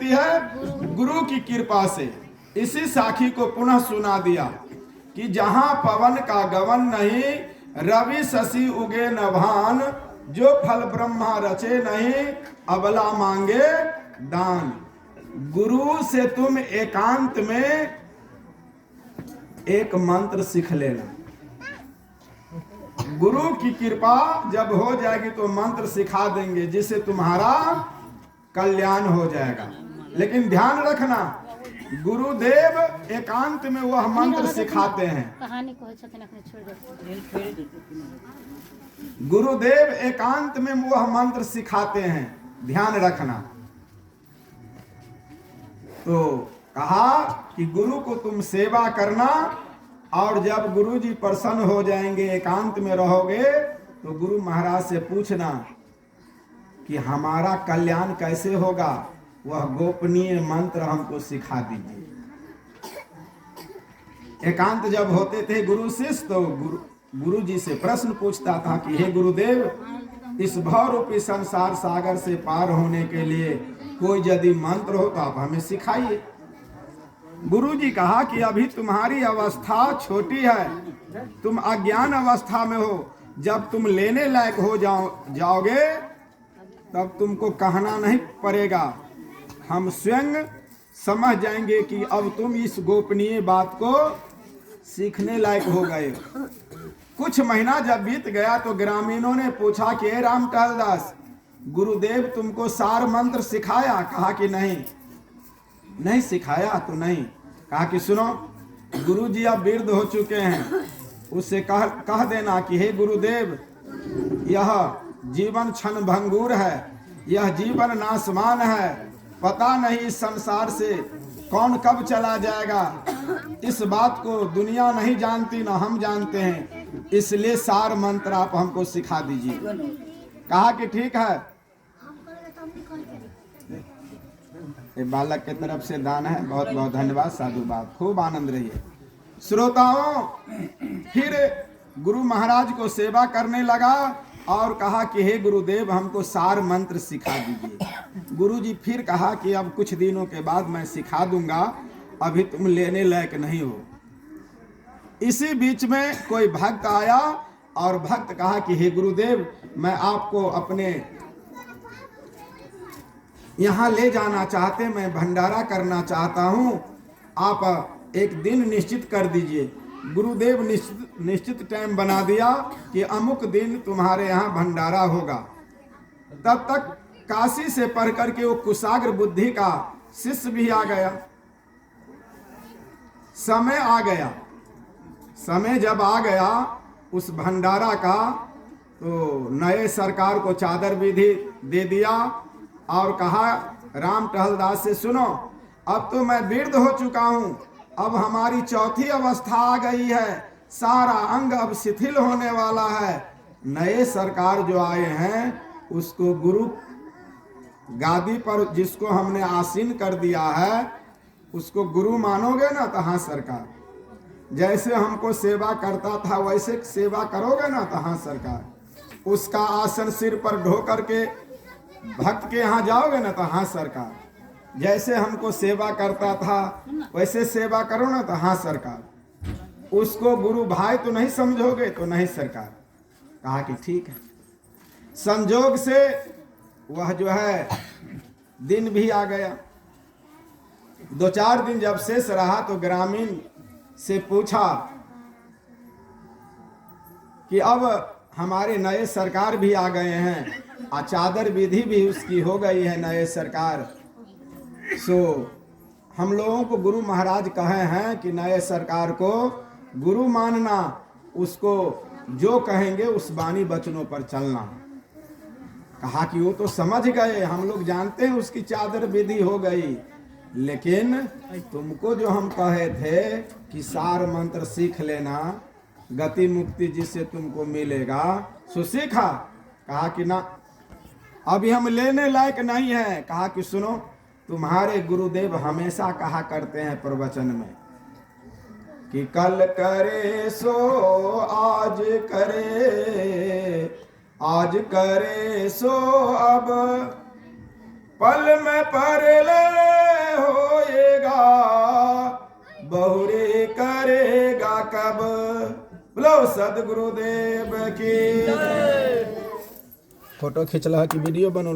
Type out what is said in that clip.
मिलती है? गुरु की कृपा से। इसी साखी को पुनः सुना दिया कि जहां पवन का गवन नहीं, रवि शशि उगे न भान, जो फल ब्रह्मा रचे नहीं, अबला मांगे दान। गुरु से तुम एकांत में एक मंत्र सीख लेना। गुरु की कृपा जब हो जाएगी तो मंत्र सिखा देंगे जिससे तुम्हारा कल्याण हो जाएगा। लेकिन ध्यान रखना, गुरुदेव एकांत में वह मंत्र सिखाते हैं। गुरुदेव एकांत में वह मंत्र सिखाते हैं, ध्यान रखना। तो कहा कि गुरु को तुम सेवा करना, और जब गुरु जी प्रसन्न हो जाएंगे, एकांत में रहोगे, तो गुरु महाराज से पूछना कि हमारा कल्याण कैसे होगा, वह गोपनीय मंत्र हमको सिखा दीजिए। एकांत जब होते थे गुरु शिष्य, तो गुरु जी से प्रश्न पूछता था कि हे गुरुदेव, इस भव रूपी संसार सागर से पार होने के लिए कोई यदि मंत्र हो तो आप हमें सिखाइए। गुरु जी कहा कि अभी तुम्हारी अवस्था छोटी है, तुम अज्ञान अवस्था में हो। जब तुम लेने लायक हो जाओगे तब तुमको कहना नहीं पड़ेगा, हम स्वयं समझ जाएंगे कि अब तुम इस गोपनीय बात को सीखने लायक हो गए। कुछ महीना जब बीत गया तो ग्रामीणों ने पूछा कि हे राम टहलदास, गुरुदेव तुमको सार मंत्र सिखाया? कहा कि नहीं सिखाया तो नहीं। कहा कि सुनो, गुरु जी अब वृद्ध हो चुके हैं, उससे कह देना कि हे गुरुदेव, यह जीवन क्षण भंगुर है, यह जीवन नासमान है, पता नहीं इस संसार से कौन कब चला जाएगा। इस बात को दुनिया नहीं जानती, ना हम जानते हैं, इसलिए सार मंत्र आप हमको सिखा दीजिए। कहा कि ठीक है। ये बालक के तरफ से दान है, बहुत बहुत धन्यवाद, साधुवाद, खूब आनंद रहिए। श्रोताओं, फिर गुरु महाराज को सेवा करने लगा और कहा कि हे गुरुदेव, हमको सार मंत्र सिखा दीजिए। गुरु जी फिर कहा कि अब कुछ दिनों के बाद मैं सिखा दूंगा, अभी तुम लेने लायक नहीं हो। इसी बीच में कोई भक्त आया और भक्त कहा कि हे गुरुदेव, मैं आपको अपने यहाँ ले जाना चाहते, मैं भंडारा करना चाहता हूँ, आप एक दिन निश्चित कर दीजिए। गुरुदेव निश्चित टाइम बना दिया कि अमुक दिन तुम्हारे यहाँ भंडारा होगा। तब तक काशी से पढ़ करके वो कुशाग्र बुद्धि का शिष्य भी आ गया। समय आ गया, समय जब आ गया उस भंडारा का, तो नए सरकार को चादर विधि दे दिया और कहा राम टहलदास से, सुनो, अब तो मैं वृद्ध हो चुका हूँ, अब हमारी चौथी अवस्था आ गई है, सारा अंग अब शिथिल होने वाला है। नए सरकार जो आए हैं उसको गुरु गादी पर जिसको हमने आसीन कर दिया है उसको गुरु मानोगे ना? तो हाँ सरकार, जैसे हमको सेवा करता था वैसे सेवा करोगे ना? तो हाँ सरकार। उसका आसन सिर पर ढो करके भक्त के यहाँ जाओगे ना? तो हाँ सरकार। जैसे हमको सेवा करता था वैसे सेवा करो ना? तो हाँ सरकार। उसको गुरु भाई तो नहीं समझोगे? तो नहीं सरकार। कहा कि ठीक है। संजोग से वह जो है दिन भी आ गया। 2-4 दिन जब शेष रहा तो ग्रामीण से पूछा कि अब हमारे नए सरकार भी आ गए हैं, चादर विधि भी उसकी हो गई है नए सरकार, सो हम लोगों को गुरु महाराज कहे हैं कि नए सरकार को गुरु मानना, उसको जो कहेंगे उस वाणी वचनों पर चलना। कहा कि वो तो समझ गए, हम लोग जानते हैं उसकी चादर विधि हो गई, लेकिन तुमको जो हम कहे थे कि सार मंत्र सीख लेना, गति मुक्ति जिससे तुमको मिलेगा, सो सीखा। कहा कि ना, अभी हम लेने लायक नहीं है। कहा कि सुनो, तुम्हारे गुरुदेव हमेशा कहा करते हैं प्रवचन में कि कल करे सो आज करे, आज करे सो अब, पल में पर ले बहुरी करेगा कब। बोलो सदगुरुदेव की। फोटो खिंचला कि वीडियो बनो।